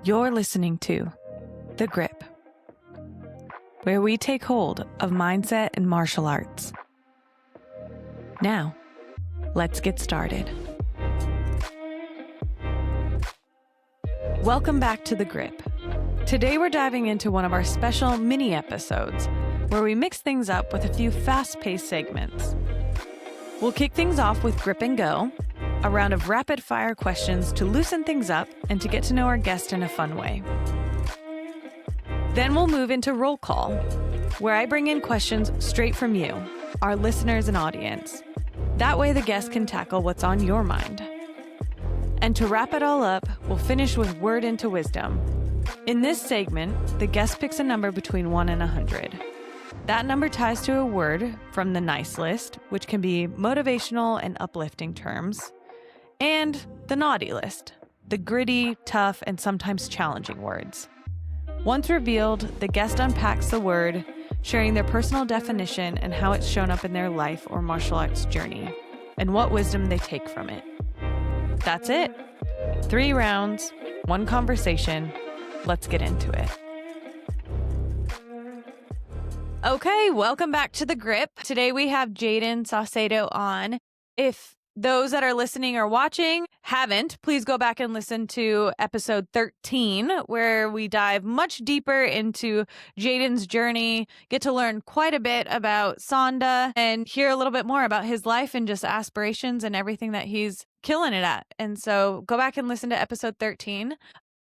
You're listening to The Grip, where we take hold of mindset and martial arts. Now, let's get started. Welcome back to The Grip. Today we're diving into one of our special mini episodes where we mix things up with a few fast-paced segments. We'll kick things off with Grip and Go, a round of rapid-fire questions to loosen things up and to get to know our guest in a fun way. Then we'll move into Roll Call, where I bring in questions straight from you, our listeners and audience. That way the guest can tackle what's on your mind. And to wrap it all up, we'll finish with Word into Wisdom. In this segment, the guest picks a number between 1 and 100. That number ties to a word from the nice list, which can be motivational and uplifting terms, and the naughty list, the gritty, tough, and sometimes challenging words. Once revealed, the guest unpacks the word, sharing their personal definition and how it's shown up in their life or martial arts journey, and what wisdom they take from it. That's it. 3 rounds, 1 conversation. Let's get into it. Okay, welcome back to The Grip. Today we have Jayden Saucedo on. If those that are listening or watching haven't, please go back and listen to episode 13, where we dive much deeper into Jayden's journey, get to learn quite a bit about Sonda, and hear a little bit more about his life and just aspirations and everything that he's killing it at. And so go back and listen to episode 13.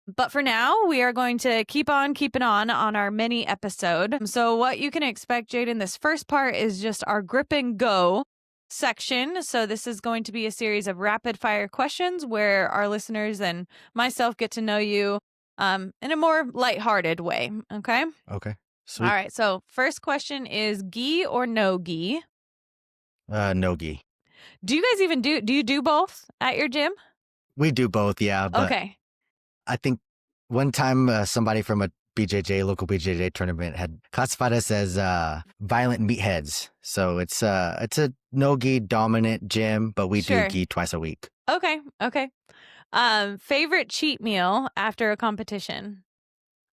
But for now, we are going to keep on keeping on our mini episode. So what you can expect, Jayden, this first part is just our Grip and Go section. So this is going to be a series of rapid fire questions where our listeners and myself get to know you in a more lighthearted way. Okay? Okay. Sweet. All right. So first question is gi or no gi? No gi. Do you guys even do you do both at your gym? We do both, yeah. But Okay. I think one time somebody from a local BJJ tournament had classified us as violent meatheads. So it's a no-gi dominant gym, but we Sure. do gi twice a week. Okay. Favorite cheat meal after a competition?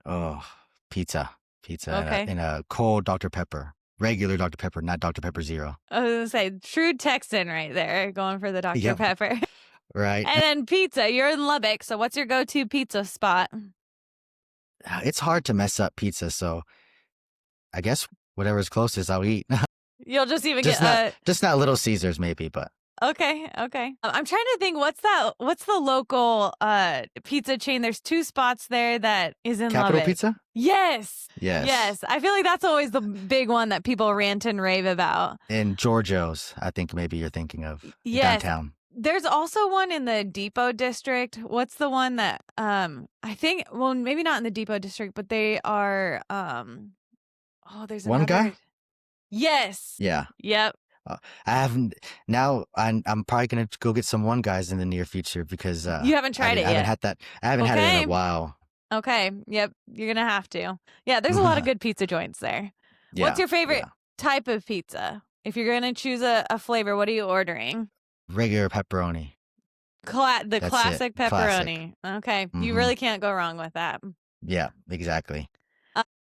Oh, pizza. Okay. And a cold Dr. Pepper. Regular Dr. Pepper, not Dr. Pepper Zero. I was gonna say true Texan right there, going for the Dr. Yep. Pepper. Right. And then pizza. You're in Lubbock, so what's your go-to pizza spot? It's hard to mess up pizza, so I guess whatever's closest I'll eat. You'll just even Just not Little Caesars maybe, but Okay. I'm trying to think. What's the local pizza chain? There's 2 spots there that is in Capital Lubbock. Pizza? Yes. I feel like that's always the big one that people rant and rave about. And Giorgio's, I think maybe you're thinking of downtown. There's also one in the Depot district. What's the one that I think? Well, maybe not in the Depot district, but they are. There's One another... guy. Yes. Yeah. Yep. I haven't. Now I'm probably gonna go get some One Guys in the near future because you haven't tried it yet. I haven't had it in a while. Okay. Yep. You're gonna have to. Yeah. There's a lot of good pizza joints there. Yeah, What's your favorite type of pizza? If you're gonna choose a flavor, what are you ordering? Regular pepperoni. The classic pepperoni. Classic. Okay. You really can't go wrong with that. Yeah, exactly.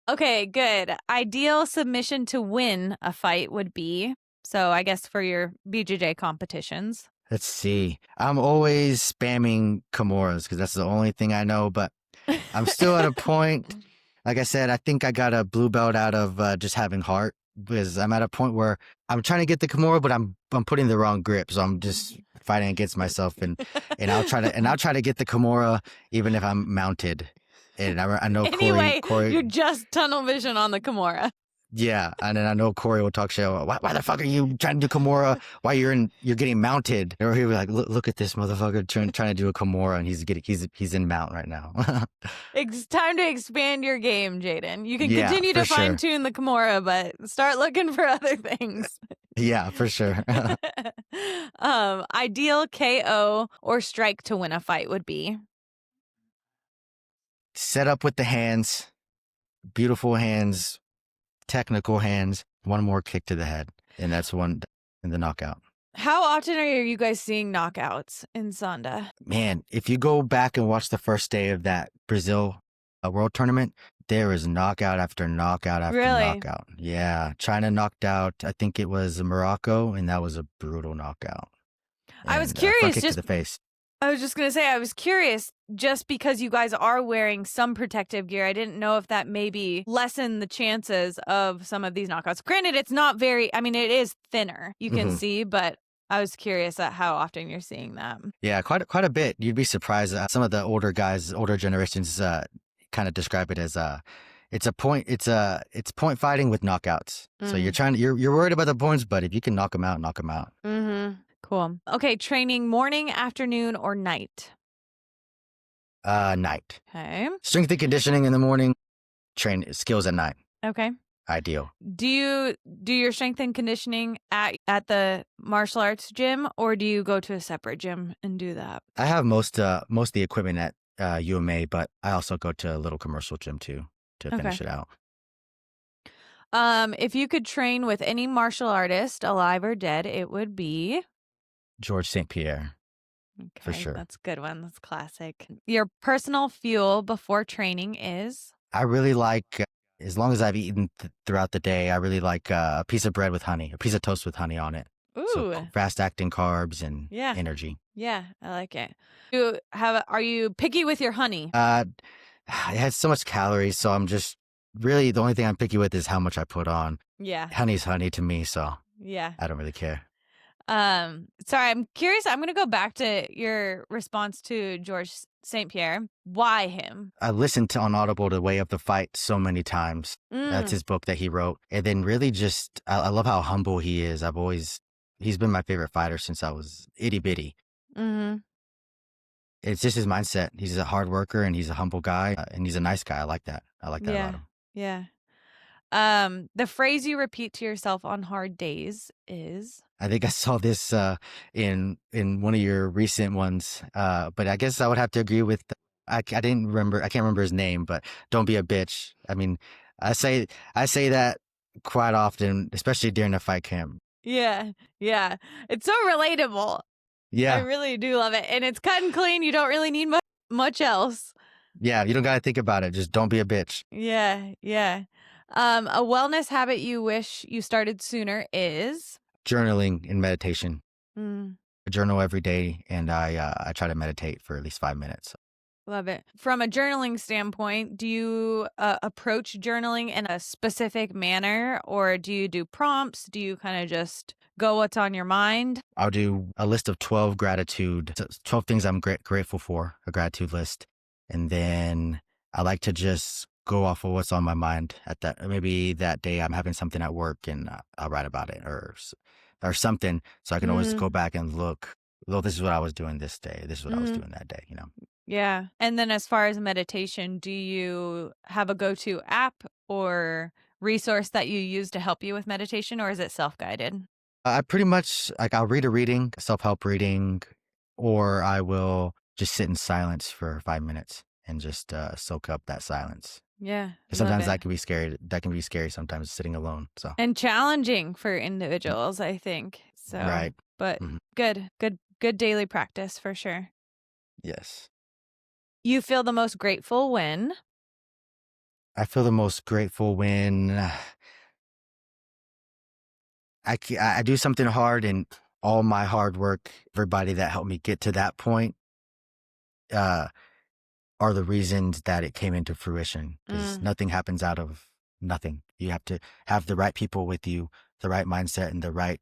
Okay, good. Ideal submission to win a fight would be, so I guess for your BJJ competitions. Let's see. I'm always spamming Kimuras because that's the only thing I know, but I'm still at a point. Like I said, I think I got a blue belt out of just having heart because I'm at a point where I'm trying to get the Kimura, but I'm putting the wrong grip, so I'm just fighting against myself, and I'll try to get the Kimura even if I'm mounted. And I know Corey. You're just tunnel vision on the Kimura. Yeah, and then I know Corey will talk shit. Why the fuck are you trying to do Kimura? Why you're getting mounted? Or he'll be like, look at this motherfucker trying to do a Kimura, and he's in mount right now. It's time to expand your game, Jayden. You can Yeah, continue to for sure. fine tune the Kimura, but start looking for other things. Yeah, for sure. Ideal KO or strike to win a fight would be. Set up with the hands, beautiful hands, technical hands, one more kick to the head, and that's one in the knockout. How often are you guys seeing knockouts in Sonda? Man, if you go back and watch the first day of that Brazil World Tournament, there was knockout after knockout after Really? knockout. Yeah, China knocked out, I think it was Morocco, and that was a brutal knockout. I was And front curious, kick to the face. I was just going to say, I was curious just because you guys are wearing some protective gear. I didn't know if that maybe lessened the chances of some of these knockouts. Granted, it's not very, I mean, it is thinner, you can see, but I was curious at how often you're seeing that. Yeah, quite a bit. You'd be surprised. Some of the older guys, older generations, kind of describe it as it's point fighting with knockouts. So you're worried about the points, but if you can knock them out, knock them out. Mm-hmm. Cool. Okay, training morning, afternoon, or night? Night. Okay. Strength and conditioning in the morning, train skills at night. Okay. Ideal. Do you do your strength and conditioning at the martial arts gym, or do you go to a separate gym and do that? I have most of the equipment at UMA, but I also go to a little commercial gym too to finish it out. If you could train with any martial artist, alive or dead, it would be George St. Pierre. okay, for sure. That's a good one. That's classic. Your personal fuel before training is I really like, as long as I've eaten throughout the day, I really like a piece of bread with honey, a piece of toast with honey on it. ooh, So fast acting carbs and yeah, energy. yeah, I like it. Are you picky with your honey? It has so much calories, so I'm just really the only thing I'm picky with is how much I put on. Yeah, Honey's honey to me, so yeah. I don't really care. Sorry, I'm curious. I'm gonna go back to your response to George St. Pierre. Why him? I listened to on Audible The Way of the Fight so many times. That's his book that he wrote. And then really just, I love how humble he is. He's been my favorite fighter since I was itty bitty. Mm-hmm. It's just his mindset. He's a hard worker and he's a humble guy and he's a nice guy. I like that. I like that about him. Yeah. The phrase you repeat to yourself on hard days is I think I saw this in one of your recent ones, but I guess I would have to agree with. I can't remember his name, but don't be a bitch. I mean, I say that quite often, especially during a fight camp. yeah. It's so relatable. I Yeah, really do love it, and it's cut and clean. You don't really need much else. yeah. You don't gotta think about it. Just don't be a bitch. Yeah. A wellness habit you wish you started sooner is Journaling and meditation. Mm, I journal every day, and I try to meditate for at least 5 minutes. love it. From a journaling standpoint, do you approach journaling in a specific manner, or do you do prompts? Do you kind of just go what's on your mind? I'll do a list of 12 12 things I'm grateful for, a gratitude list. And then I like to just go off of what's on my mind maybe that day I'm having something at work and I'll write about it or something. So I can always go back and look, well, this is what I was doing this day. This is what I was doing that day, Yeah. And then as far as meditation, do you have a go-to app or resource that you use to help you with meditation, or is it self-guided? I pretty much I'll read a reading, self-help reading, or I will just sit in silence for 5 minutes and just soak up that silence. Yeah. Because sometimes that can be scary. That can be scary sometimes sitting alone. So And challenging for individuals, I think. So, right. But Mhm. good daily practice for sure. Yes. You feel the most grateful when? I feel the most grateful when I do something hard and all my hard work, everybody that helped me get to that point, are the reasons that it came into fruition. Because nothing happens out of nothing. You have to have the right people with you, the right mindset, and the right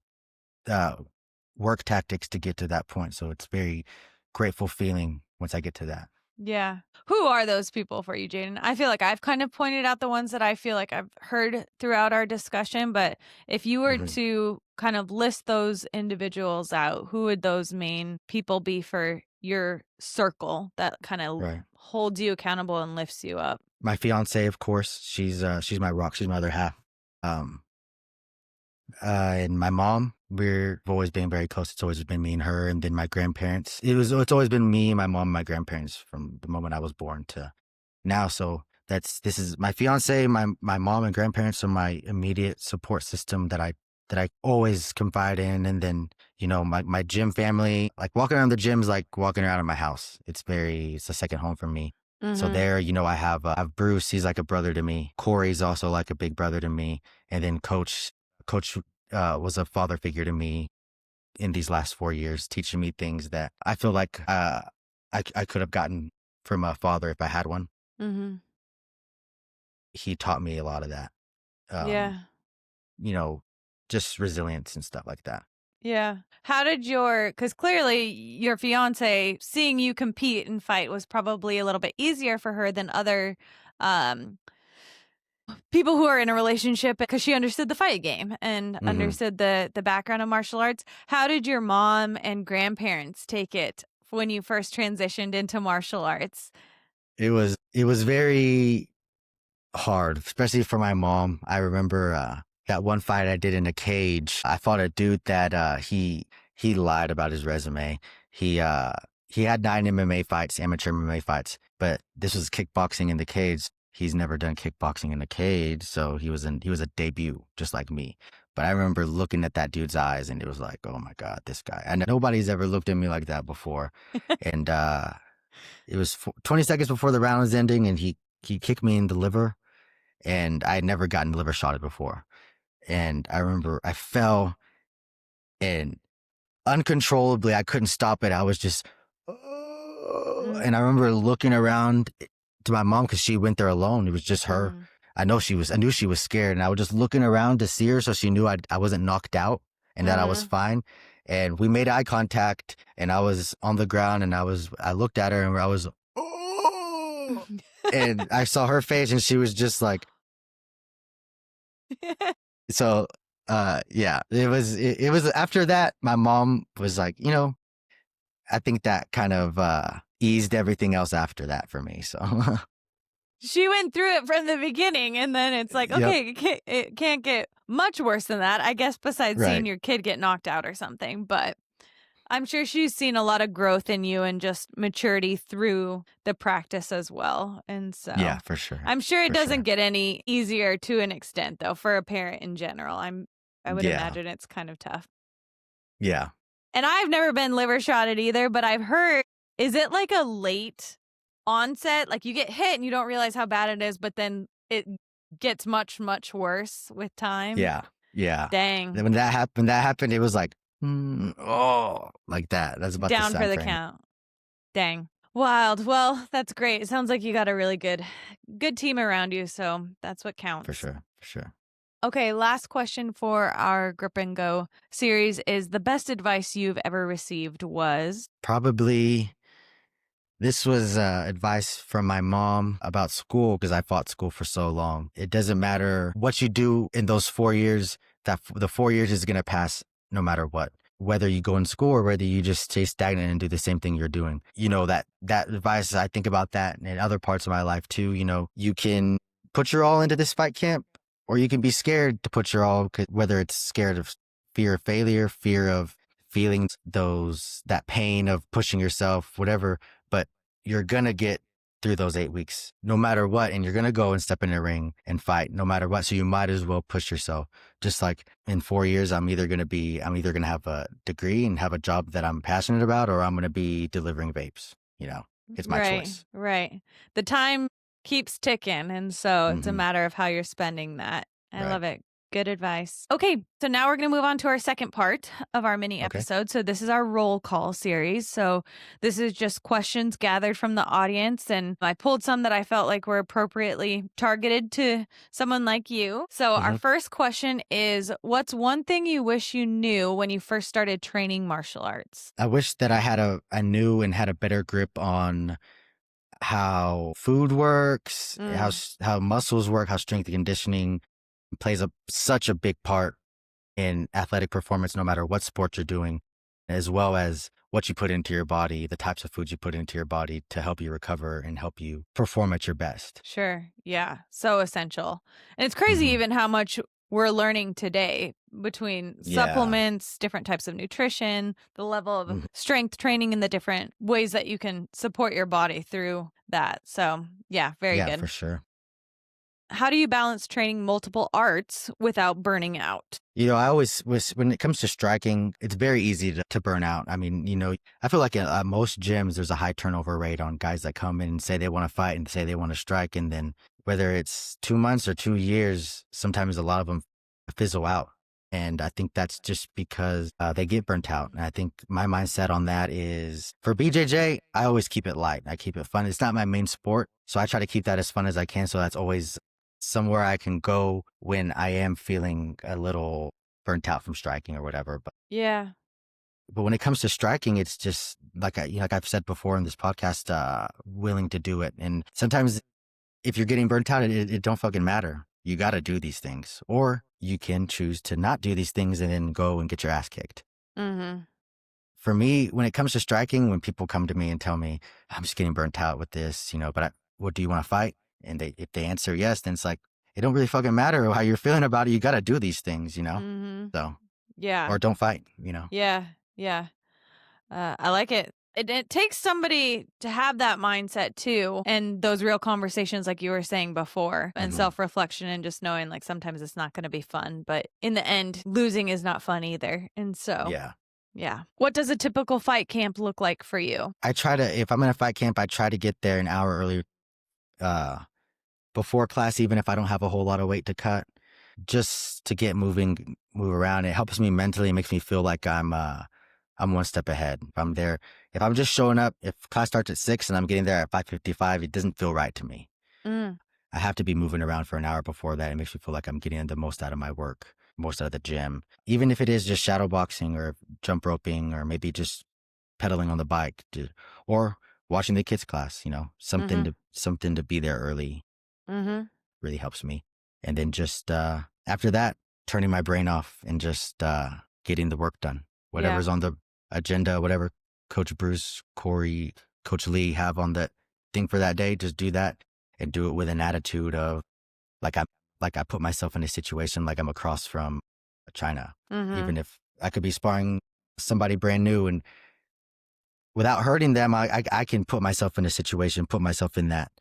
work tactics to get to that point. So it's very grateful feeling once I get to that. Yeah. Who are those people for you, Jayden? I feel like I've kind of pointed out the ones that I feel like I've heard throughout our discussion, but if you were to kind of list those individuals out, who would those main people be for your circle that kind of holds you accountable and lifts you up? My fiance, of course, she's my rock. She's my other half. And my mom, we've always been very close. It's always been me and her, and then my grandparents. It's always been me, my mom, my grandparents from the moment I was born to now. So this is my fiance, my mom and grandparents are my immediate support system that I that I always confide in. And then, my gym family, like walking around the gym is like walking around in my house. It's a second home for me. So Mm-hmm. there, I have Bruce. He's like a brother to me. Corey's also like a big brother to me. And then Coach was a father figure to me in these last 4 years, teaching me things that I feel like I could have gotten from a father if I had one. Mm-hmm. He taught me a lot of that. Um, Yeah. you know, just resilience and stuff like that. Yeah. How did because clearly your fiance seeing you compete and fight was probably a little bit easier for her than other um, people who are in a relationship because she understood the fight game and Hmm. understood the background of martial arts. How did your mom and grandparents take it when you first transitioned into martial arts? It was very hard, especially for my mom. I remember that one fight I did in a cage. I fought a dude that he lied about his resume. He uh he had 9 MMA fights, amateur MMA fights, but this was kickboxing in the cage. He's never done kickboxing in the cage, so he was a debut just like me. But I remember looking at that dude's eyes and it was like, oh my God, this guy. And nobody's ever looked at me like that before. And it was 20 seconds before the round was ending and he kicked me in the liver and I had never gotten liver shotted before. And I remember I fell and uncontrollably, I couldn't stop it. I was just, and I remember looking around to my mom because she went there alone. It was just her. Mm. I knew she was scared, and I was just looking around to see her so she knew I wasn't knocked out and that I was fine. And we made eye contact, and I was on the ground, and I looked at her, and I was, oh, and I saw her face, and she was just like, so. Yeah, it was after that, my mom was like, I think that kind of eased everything else after that for me. So, She went through it from the beginning, and then it's like, yep, okay, it can't get much worse than that, I guess, besides seeing right. your kid get knocked out or something. But I'm sure she's seen a lot of growth in you and just maturity through the practice as well. And Yeah, so for sure. I'm sure it For doesn't sure. get any easier to an extent, though, for a parent in general. I would Yeah. imagine it's kind of tough. Yeah. And I've never been liver shotted either, but I've heard, is it like a late onset? Like you get hit and you don't realize how bad it is, but then it gets much, much worse with time? Yeah. Yeah. Dang. Then when that happened, it was like, oh, like that. That's about the Down for time the frame. count. Dang. Wild. Well, that's great. It sounds like you got a really good team around you, so that's what For counts. sure. For sure. Okay, last question for our Grip and Go series is the best advice you've ever received was? Probably this was advice from my mom about school because I fought school for so long. It doesn't matter what you do in those 4 years, the 4 years is going to pass no matter what. Whether you go in school or whether you just stay stagnant and do the same thing you're doing. That advice, I think about that in other parts of my life too. You can put your all into this fight camp or you can be scared to put your all, whether it's scared of fear of failure, fear of feeling that pain of pushing yourself, whatever. But you're going to get through those 8 weeks no matter what. And you're going to go and step in a ring and fight no matter what. So you might as well push yourself. Just like in 4 years, I'm either going to have a degree and have a job that I'm passionate about, or I'm going to be delivering vapes. It's my choice. Right. The time keeps ticking, and so it's a Hmm. matter of how you're spending that. I Right. love it. Good advice. Okay, so now we're going to move on to our second part of our mini Okay. episode. So this is our roll call series. So this is just questions gathered from the audience, and I pulled some that I felt like were appropriately targeted to someone like you. So our Hmm. first question is, what's one thing you wish you knew when you first started training martial arts? I wish that I knew and had a better grip on how food works, how muscles work, how strength and conditioning plays such a big part in athletic performance, no matter what sport you're doing, as well as what you put into your body, the types of foods you put into your body to help you recover and help you perform at your best. Sure. Yeah. So essential. And it's crazy Hmm. even how much we're learning today between Yeah. supplements, different types of nutrition, the level of Mhm. strength training, and the different ways that you can support your body through that. So, yeah, very Yeah, good. for sure. how do you balance training multiple arts without burning out? I always when it comes to striking, it's very easy to burn out. I mean, I feel like at most gyms, there's a high turnover rate on guys that come in and say they want to fight and say they want to strike. And then whether it's 2 months or 2 years, sometimes a lot of them fizzle out. And I think that's just because they get burnt out. And I think my mindset on that is for BJJ, I always keep it light. I keep it fun. It's not my main sport. So I try to keep that as fun as I can. So that's always somewhere I can go when I am feeling a little burnt out from striking or whatever. Yeah. But when it comes to striking, it's just like like I've said before in this podcast, willing to do it. And sometimes if you're getting burnt out, it don't fucking matter. You got to do these things, or you can choose to not do these things and then go and get your ass kicked. Mm-hmm. For me, when it comes to striking, when people come to me and tell me I'm just getting burnt out with this, but what do you want to fight? And if they answer yes, then it's like, it don't really fucking matter how you're feeling about it. You got to do these things, Mm-hmm. So, Yeah. or don't fight, Yeah. Yeah. I like it. It takes somebody to have that mindset too. And those real conversations, like you were saying before, and Mhm. self-reflection and just knowing like sometimes it's not going to be fun, but in the end, losing is not fun either. And so, yeah. What does a typical fight camp look like for you? I try to, if I'm in a fight camp, I try to get there an hour early, before class, even if I don't have a whole lot of weight to cut, just to get move around. It helps me mentally. It makes me feel like I'm one step ahead. If I'm there, if I'm just showing up, if class starts at 6 and I'm getting there at 5:55, it doesn't feel right to me. Mm. I have to be moving around for an hour before that. It makes me feel like I'm getting the most out of my work, most out of the gym. Even if it is just shadow boxing or jump roping or maybe just pedaling on the bike or watching the kids class, something to be there early Mm-hmm. really helps me. And then just after that, turning my brain off and just getting the work done. Whatever's on the agenda, whatever Coach Bruce, Corey, Coach Lee have on the thing for that day, just do that and do it with an attitude of like I put myself in a situation like I'm across from China. Mm-hmm. Even if I could be sparring somebody brand new and without hurting them, I can put myself in a situation, put myself in that,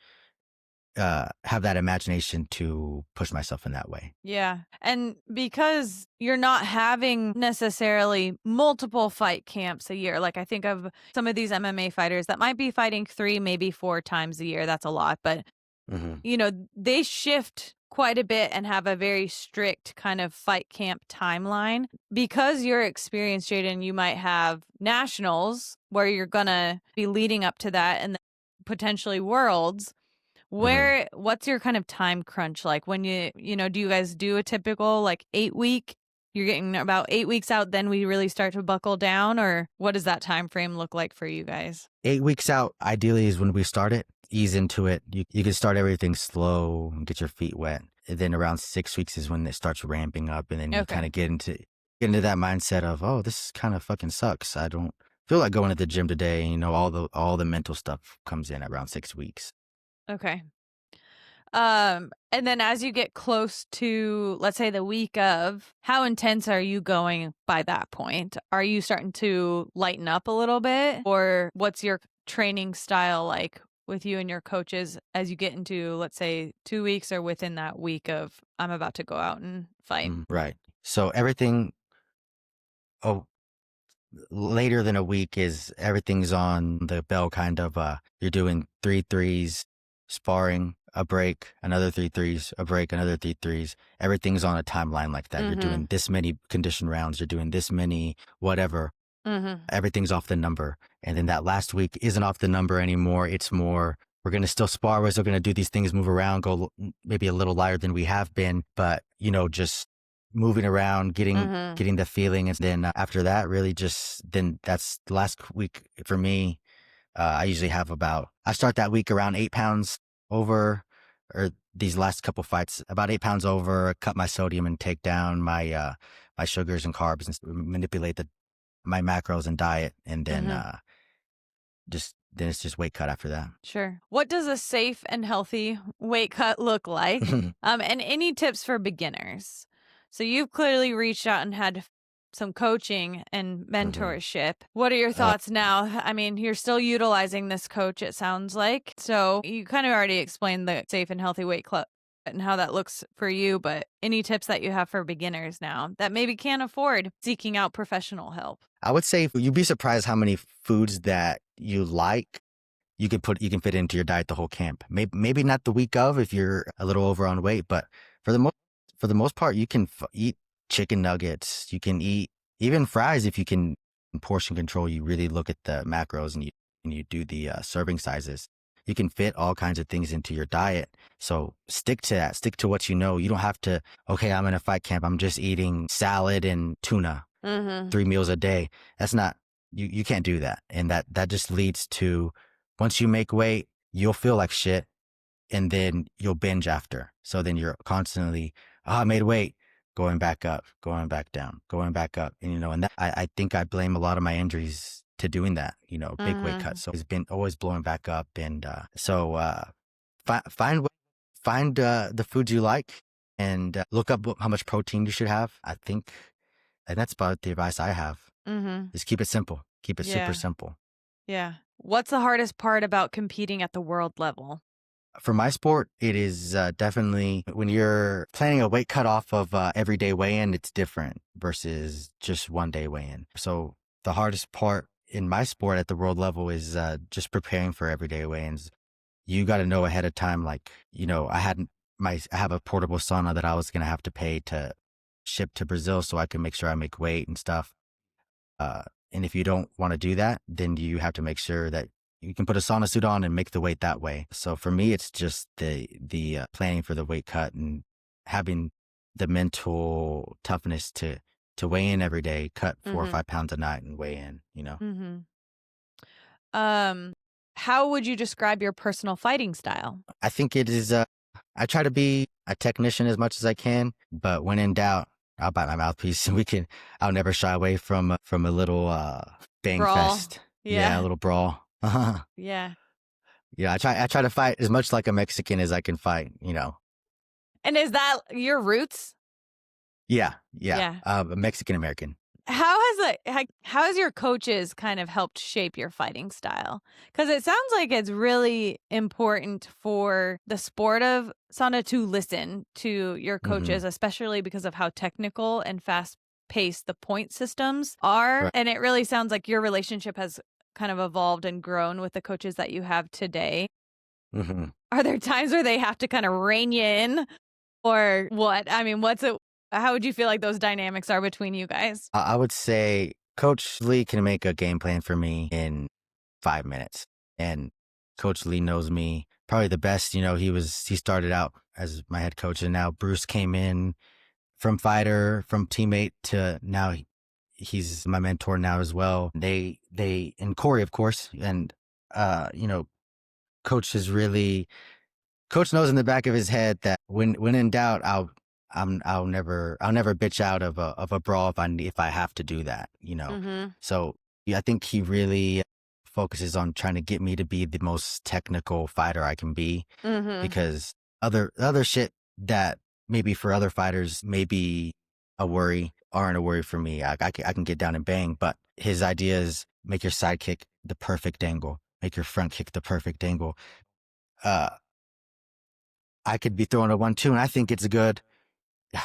have that imagination to push myself in that way. Yeah. And because you're not having necessarily multiple fight camps a year, like I think of some of these MMA fighters that might be fighting 3, maybe 4 times a year. That's a lot. But, they shift quite a bit and have a very strict kind of fight camp timeline. Because you're experienced, Jayden, you might have nationals where you're going to be leading up to that and then potentially worlds. What's your kind of time crunch like when do you guys do a typical like 8-week? You're getting about 8 weeks out, then we really start to buckle down, or what does that time frame look like for you guys? 8 weeks out, ideally, is when we start it. Ease into it. You can start everything slow and get your feet wet. And then around 6 weeks is when it starts ramping up, and then you kind of get into that mindset of, oh, this kind of fucking sucks. I don't feel like going to the gym today. All the mental stuff comes in around 6 weeks. Okay. And then as you get close to, let's say, the week of, how intense are you going by that point? Are you starting to lighten up a little bit? Or what's your training style like with you and your coaches as you get into, let's say, 2 weeks or within that week of, I'm about to go out and fight? Right. So everything, later than a week is everything's on the bell kind of, you're doing 3 threes, sparring, a break, another 3 threes, a break, another 3 threes. Everything's on a timeline like that. You're doing this many condition rounds. You're doing this many whatever. Everything's off the number. And then that last week isn't off the number anymore. It's more, we're going to still spar. We're still going to do these things, move around, go maybe a little lighter than we have been. But, just moving around, getting the feeling. And then after that, really then that's the last week for me. I usually have I start that week around 8 pounds over, or these last couple fights, about 8 pounds over, cut my sodium and take down my sugars and carbs and manipulate my macros and diet. And then then it's just weight cut after that. Sure. What does a safe and healthy weight cut look like? And any tips for beginners? So you've clearly reached out and had some coaching and mentorship. What are your thoughts now? I mean, you're still utilizing this coach, it sounds like. So you kind of already explained the safe and healthy weight and how that looks for you, but any tips that you have for beginners now that maybe can't afford seeking out professional help? I would say you'd be surprised how many foods that you like you can fit into your diet the whole camp. Maybe not the week of if you're a little over on weight, but for the most part, you can eat chicken nuggets. You can eat even fries if you can portion control. You really look at the macros and you do the serving sizes. You can fit all kinds of things into your diet. So stick to that. Stick to what you know. You don't have to, okay, I'm in a fight camp. I'm just eating salad and tuna 3 meals a day. That's not, you can't do that. And that just leads to, once you make weight, you'll feel like shit and then you'll binge after. So then you're constantly, I made weight, going back up, going back down, going back up. And, and that, I think I blame a lot of my injuries to doing that, big weight cuts. So it's been always blowing back up. And find the foods you like and look up how much protein you should have, I think. And that's about the advice I have. Just keep it simple. Keep it super simple. Yeah. What's the hardest part about competing at the world level? For my sport, it is definitely when you're planning a weight cut off of everyday weigh-in, it's different versus just one day weigh-in. So the hardest part in my sport at the world level is just preparing for everyday weigh-ins. You got to know ahead of time, like, I have a portable sauna that I was going to have to pay to ship to Brazil so I can make sure I make weight and stuff. And if you don't want to do that, then you have to make sure that you can put a sauna suit on and make the weight that way. So for me, it's just the planning for the weight cut and having the mental toughness to weigh in every day, cut 4 or 5 pounds a night and weigh in, How would you describe your personal fighting style? I think it is, I try to be a technician as much as I can, but when in doubt, I'll bite my mouthpiece and I'll never shy away from a little bang Brawl. fest. Yeah, a little brawl. Yeah. Yeah, I try to fight as much like a Mexican as I can fight, And is that your roots? Yeah. A Mexican American. How has your coaches kind of helped shape your fighting style? Because it sounds like it's really important for the sport of sauna to listen to your coaches, especially because of how technical and fast-paced the point systems are. Right. And it really sounds like your relationship has kind of evolved and grown with the coaches that you have today. Are there times where they have to kind of rein you in or what? I mean, how would you feel like those dynamics are between you guys? I would say Coach Lee can make a game plan for me in 5 minutes. And Coach Lee knows me probably the best. He started out as my head coach and now Bruce came in from fighter, from teammate to now he's my mentor now as well. And Corey, of course. And, Coach knows in the back of his head that when in doubt, I'll never bitch out of a brawl if I have to do that, So yeah, I think he really focuses on trying to get me to be the most technical fighter I can be, because other shit that maybe for other fighters may be a worry aren't a worry for me. I can get down and bang, but his idea is make your side kick the perfect angle, make your front kick the perfect angle. I could be throwing a 1-2 and I think it's good.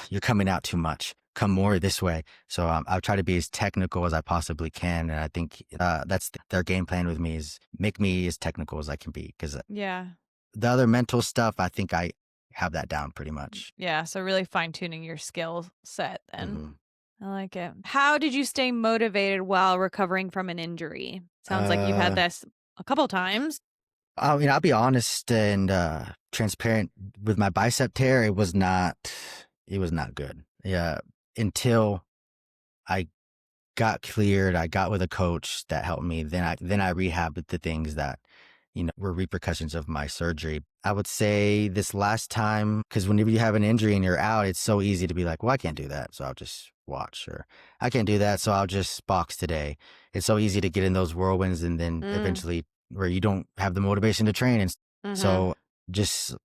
You're coming out too much. Come more this way. So I'll try to be as technical as I possibly can. And I think that's their game plan with me is make me as technical as I can be. Because the other mental stuff, I think I have that down pretty much. Yeah. So really fine tuning your skill set then. I like it. How did you stay motivated while recovering from an injury? Sounds like you've had this a couple times. I'll be honest and transparent with my bicep tear. It was not good. Yeah. Until I got cleared, I got with a coach that helped me. Then I rehabbed the things that, were repercussions of my surgery. I would say this last time, because whenever you have an injury and you're out, it's so easy to be like, well, I can't do that, so I'll just watch, or I can't do that, so I'll just box today. It's so easy to get in those whirlwinds and then eventually where you don't have the motivation to train. And so just,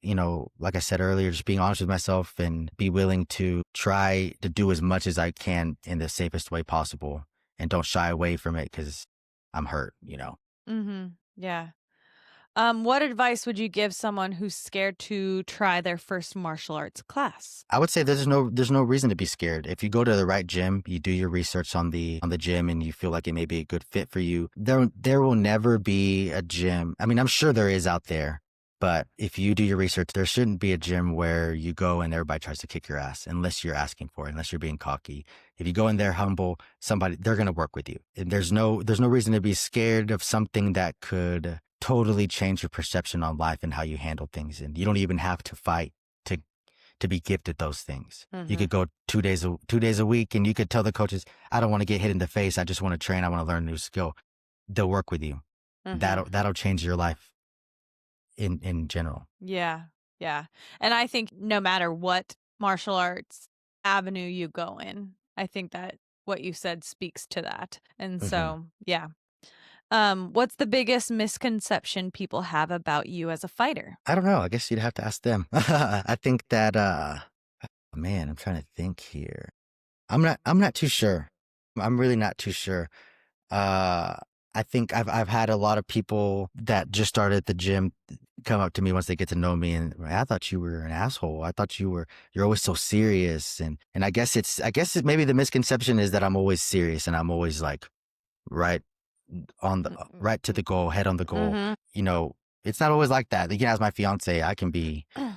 like I said earlier, just being honest with myself and be willing to try to do as much as I can in the safest way possible and don't shy away from it because I'm hurt, Yeah. What advice would you give someone who's scared to try their first martial arts class? I would say there's no reason to be scared. If you go to the right gym, you do your research on the gym, and you feel like it may be a good fit for you. There will never be a gym. I mean, I'm sure there is out there, but if you do your research, there shouldn't be a gym where you go and everybody tries to kick your ass unless you're asking for it, unless you're being cocky. If you go in there humble, they're gonna work with you. And there's no reason to be scared of something that could totally change your perception on life and how you handle things. And you don't even have to fight to be gifted those things. You could go 2 days a week, and you could tell the coaches, I don't want to get hit in the face. I just want to train. I want to learn a new skill. They'll work with you. That'll change your life in general. Yeah. Yeah. And I think no matter what martial arts avenue you go in, I think that what you said speaks to that. And so, yeah. What's the biggest misconception people have about you as a fighter? I don't know. I guess you'd have to ask them. I think that man, I'm trying to think here. I'm not too sure. I'm really not too sure. I think I've had a lot of people that just started at the gym come up to me once they get to know me, and I thought you were an asshole. I thought you're always so serious, and I guess maybe the misconception is that I'm always serious and I'm always like right right to the goal, head on the goal. You know, it's not always like that. You can ask my fiance.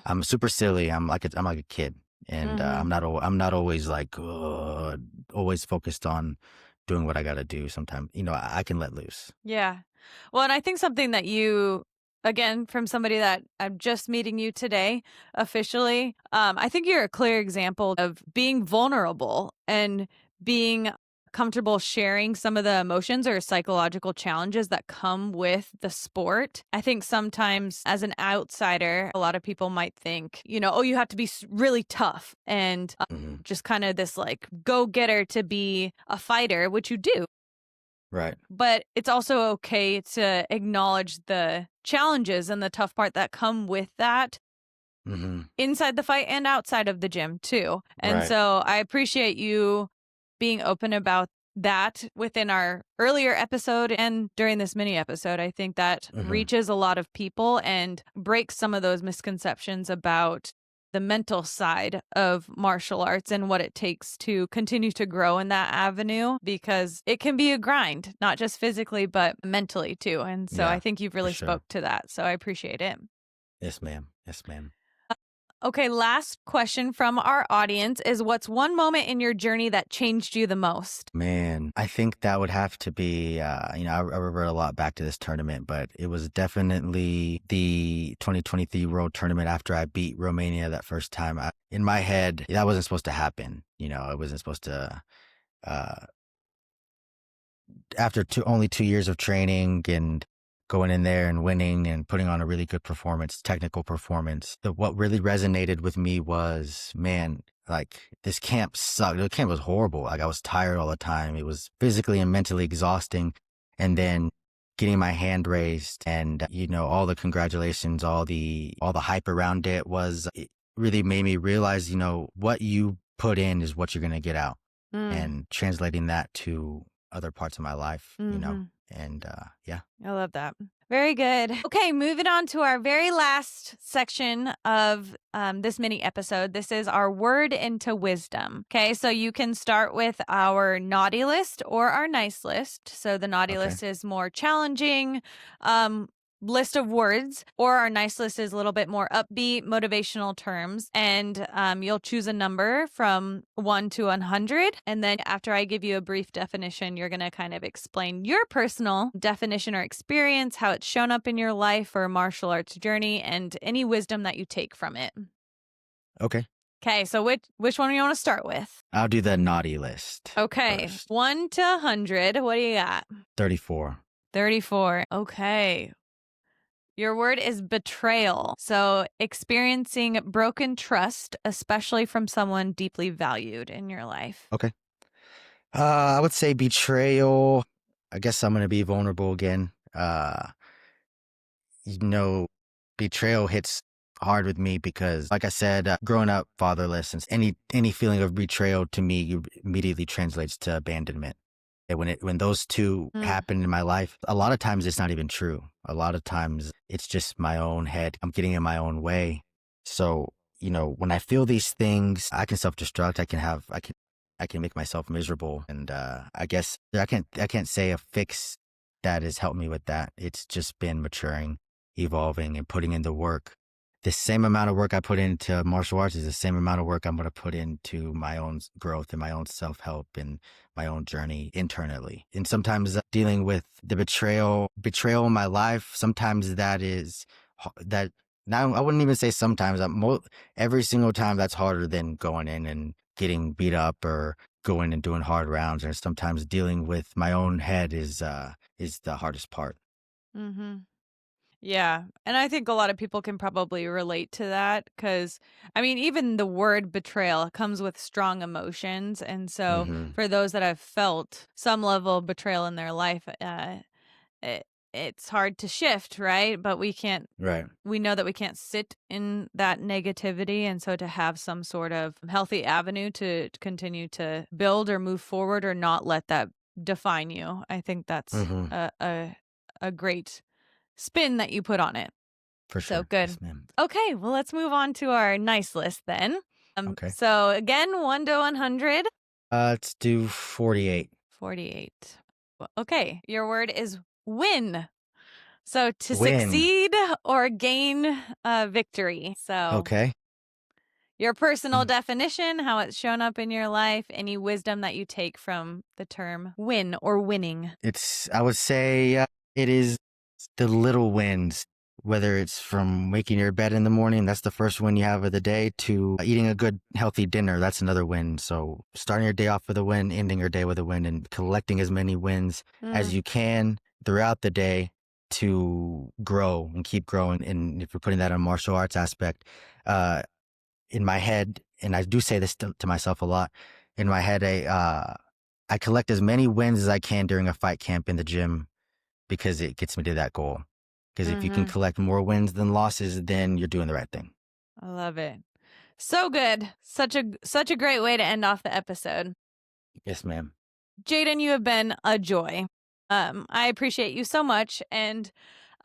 I'm super silly. I'm like a kid, and I'm not always like always focused on doing what I got to do. Sometimes, I can let loose. Yeah. Well, and I think something that you, again, from somebody that I'm just meeting you today officially, I think you're a clear example of being vulnerable and being comfortable sharing some of the emotions or psychological challenges that come with the sport. I think sometimes as an outsider, a lot of people might think, oh, you have to be really tough and just kind of this like go-getter to be a fighter, which you do. Right. But it's also okay to acknowledge the challenges and the tough part that come with that inside the fight and outside of the gym too. And so I appreciate you being open about that within our earlier episode and during this mini episode. I think that reaches a lot of people and breaks some of those misconceptions about the mental side of martial arts and what it takes to continue to grow in that avenue, because it can be a grind, not just physically, but mentally too. And so I think you've really spoke to that. So I appreciate it. Yes, ma'am. Yes, ma'am. Okay, last question from our audience is, what's one moment in your journey that changed you the most? Man, I think that would have to be, I revert a lot back to this tournament, but it was definitely the 2023 World Tournament after I beat Romania that first time. In my head, that wasn't supposed to happen. It wasn't supposed to, after only 2 years of training and going in there and winning and putting on a really good performance, technical performance. What really resonated with me was, man, like this camp sucked. The camp was horrible. Like I was tired all the time. It was physically and mentally exhausting. And then getting my hand raised and, all the congratulations, all the hype around it really made me realize, what you put in is what you're going to get out, and translating that to other parts of my life, and yeah. I love that. Very good. Okay, moving on to our very last section of this mini episode. This is our word into wisdom. Okay, so you can start with our naughty list or our nice list. So the naughty list is more challenging list of words, or our nice list is a little bit more upbeat, motivational terms. And you'll choose a number from 1 to 100. And then after I give you a brief definition, you're going to kind of explain your personal definition or experience, how it's shown up in your life or martial arts journey, and any wisdom that you take from it. Okay. Okay, so which one do you want to start with? I'll do the naughty list. Okay, first. 1 to 100. What do you got? 34. 34. Okay. Your word is betrayal. So experiencing broken trust, especially from someone deeply valued in your life. Okay. I would say betrayal. I guess I'm going to be vulnerable again. Betrayal hits hard with me because, like I said, growing up fatherless, and any feeling of betrayal to me immediately translates to abandonment. when those two happen in my life, a lot of times it's not even true. A lot of times it's just my own head. I'm getting in my own way. So, when I feel these things, I can self-destruct. I can make myself miserable. And I guess I can't say a fix that has helped me with that. It's just been maturing, evolving, and putting in the work. The same amount of work I put into martial arts is the same amount of work I'm going to put into my own growth and my own self-help and my own journey internally. And sometimes dealing with the betrayal in my life, sometimes that is that. Now, I wouldn't even say sometimes. Every single time that's harder than going in and getting beat up or going and doing hard rounds. Or sometimes dealing with my own head is the hardest part. Mm-hmm. Yeah. And I think a lot of people can probably relate to that because, even the word betrayal comes with strong emotions. And so for those that have felt some level of betrayal in their life, it's hard to shift, right? But we can't. Right. We know that we can't sit in that negativity. And so to have some sort of healthy avenue to continue to build or move forward or not let that define you, I think that's a great spin that you put on it. For sure. So good. Yes, ma'am. Okay, well, let's move on to our nice list then. Okay. So again, 1 to 100. Let's do 48. 48. Okay, your word is win. So to Win. succeed or gain victory. So Okay. your personal definition, how it's shown up in your life, any wisdom that you take from the term win or winning. I would say it is the little wins, whether it's from making your bed in the morning, that's the first win you have of the day, to eating a good, healthy dinner. That's another win. So starting your day off with a win, ending your day with a win, and collecting as many wins as you can throughout the day to grow and keep growing. And if you're putting that on martial arts aspect, in my head, and I do say this to myself a lot, in my head, I collect as many wins as I can during a fight camp in the gym because it gets me to that goal. Because if you can collect more wins than losses, then you're doing the right thing. I love it. So good. Such a great way to end off the episode. Yes, ma'am. Jayden, you have been a joy. I appreciate you so much. And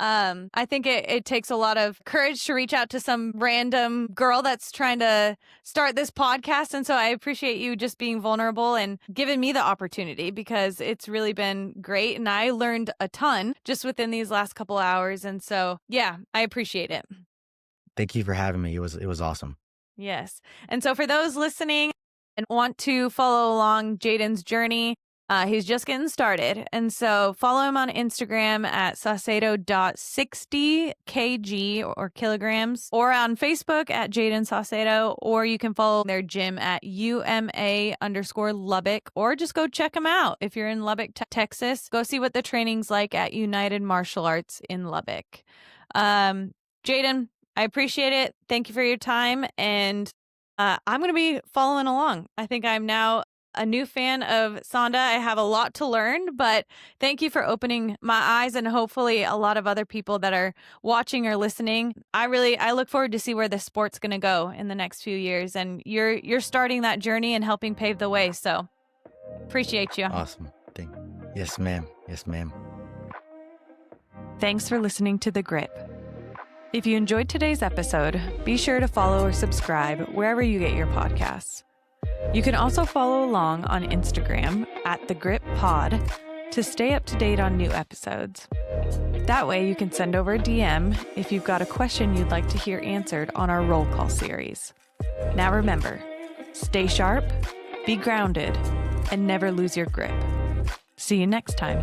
I think it takes a lot of courage to reach out to some random girl that's trying to start this podcast. And so I appreciate you just being vulnerable and giving me the opportunity because it's really been great. And I learned a ton just within these last couple hours. And so, yeah, I appreciate it. Thank you for having me. It was awesome. Yes. And so for those listening and want to follow along Jayden's journey, he's just getting started. And so follow him on Instagram at saucedo.60 kg or kilograms, or on Facebook at Jayden Saucedo, or you can follow their gym at UMA_Lubbock, or just go check them out. If you're in Lubbock, Texas, go see what the training's like at United Martial Arts in Lubbock. Jayden, I appreciate it. Thank you for your time. And I'm going to be following along. I think I'm now a new fan of Sonda. I have a lot to learn, but thank you for opening my eyes and hopefully a lot of other people that are watching or listening. I look forward to see where the sport's going to go in the next few years. And you're starting that journey and helping pave the way. So appreciate you. Awesome. Yes, ma'am. Yes, ma'am. Thanks for listening to The Grip. If you enjoyed today's episode, be sure to follow or subscribe wherever you get your podcasts. You can also follow along on Instagram at The Grip Pod to stay up to date on new episodes. That way you can send over a DM if you've got a question you'd like to hear answered on our roll call series. Now remember, stay sharp, be grounded, and never lose your grip. See you next time.